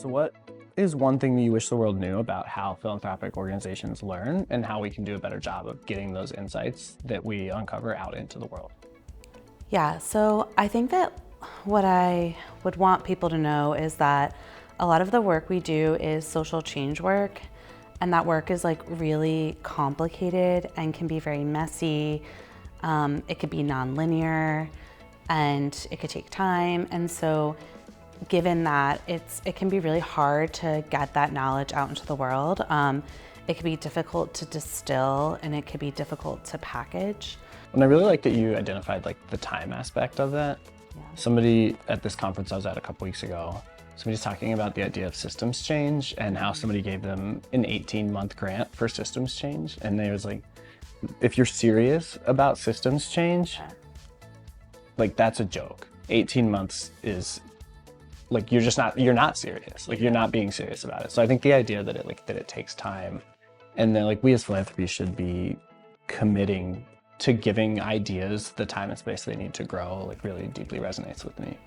So what is one thing that you wish the world knew about how philanthropic organizations learn and how we can do a better job of getting those insights that we uncover out into the world? Yeah, so I think that what I would want people to know is that a lot of the work we do is social change work, and that work is like really complicated and can be very messy. It could be nonlinear and it could take time. And so given that it can be really hard to get that knowledge out into the world. It can be difficult to distill and it can be difficult to package. And I really like that you identified like the time aspect of that. Yeah. Somebody at this conference I was at a couple weeks ago, somebody's talking about the idea of systems change and how somebody gave them an 18-month grant for systems change. And they was like, if you're serious about systems change, like that's a joke. 18 months is like, you're not serious. Like you're not being serious about it. So I think the idea that it takes time and then like we as philanthropy should be committing to giving ideas the time and space they need to grow, like really deeply resonates with me.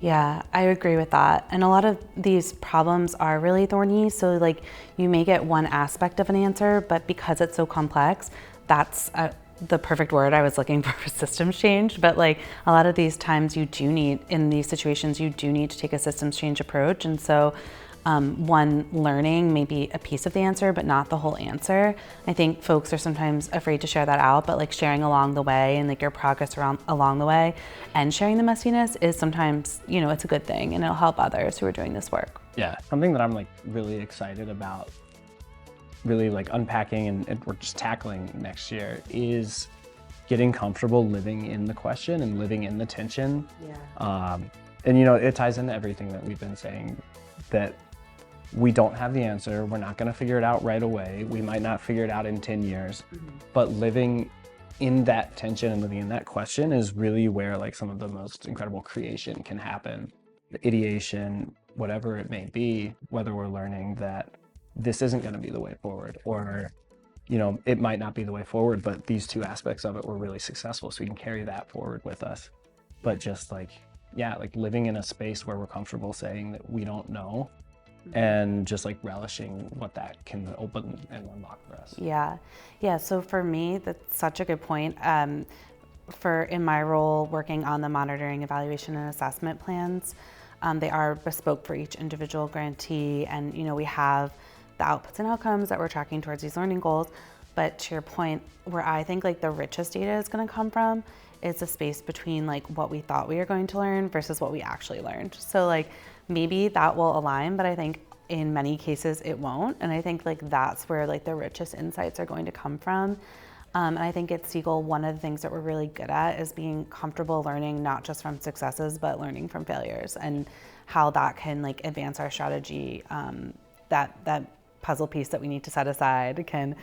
Yeah, I agree with that. And a lot of these problems are really thorny. So like you may get one aspect of an answer, but because it's so complex, that's the perfect word I was looking for systems change. But like a lot of these times you do need, in these situations, you do need to take a systems change approach. And so one, learning may be a piece of the answer, but not the whole answer. I think folks are sometimes afraid to share that out, but like sharing along the way and like your progress along the way and sharing the messiness is sometimes, it's a good thing and it'll help others who are doing this work. Yeah, something that I'm like really excited about really like unpacking and we're just tackling next year is getting comfortable living in the question and living in the tension. Yeah. And it ties into everything that we've been saying, that we don't have the answer. We're not going to figure it out right away. We might not figure it out in 10 years, but living in that tension and living in that question is really where like some of the most incredible creation can happen. The ideation, whatever it may be, whether we're learning that this isn't going to be the way forward or, it might not be the way forward, but these two aspects of it were really successful. So we can carry that forward with us. But just like living in a space where we're comfortable saying that we don't know and just like relishing what that can open and unlock for us. Yeah. So for me, that's such a good point. In my role working on the monitoring, evaluation, and assessment plans, they are bespoke for each individual grantee, and we have the outputs and outcomes that we're tracking towards these learning goals. But to your point, where I think like the richest data is going to come from is the space between like what we thought we were going to learn versus what we actually learned. So like maybe that will align, but I think in many cases it won't. And I think like that's where like the richest insights are going to come from. And I think at Siegel, one of the things that we're really good at is being comfortable learning not just from successes, but learning from failures and how that can like advance our strategy. That puzzle piece that we need to set aside can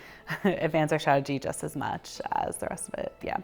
advance our strategy just as much as the rest of it. Yeah.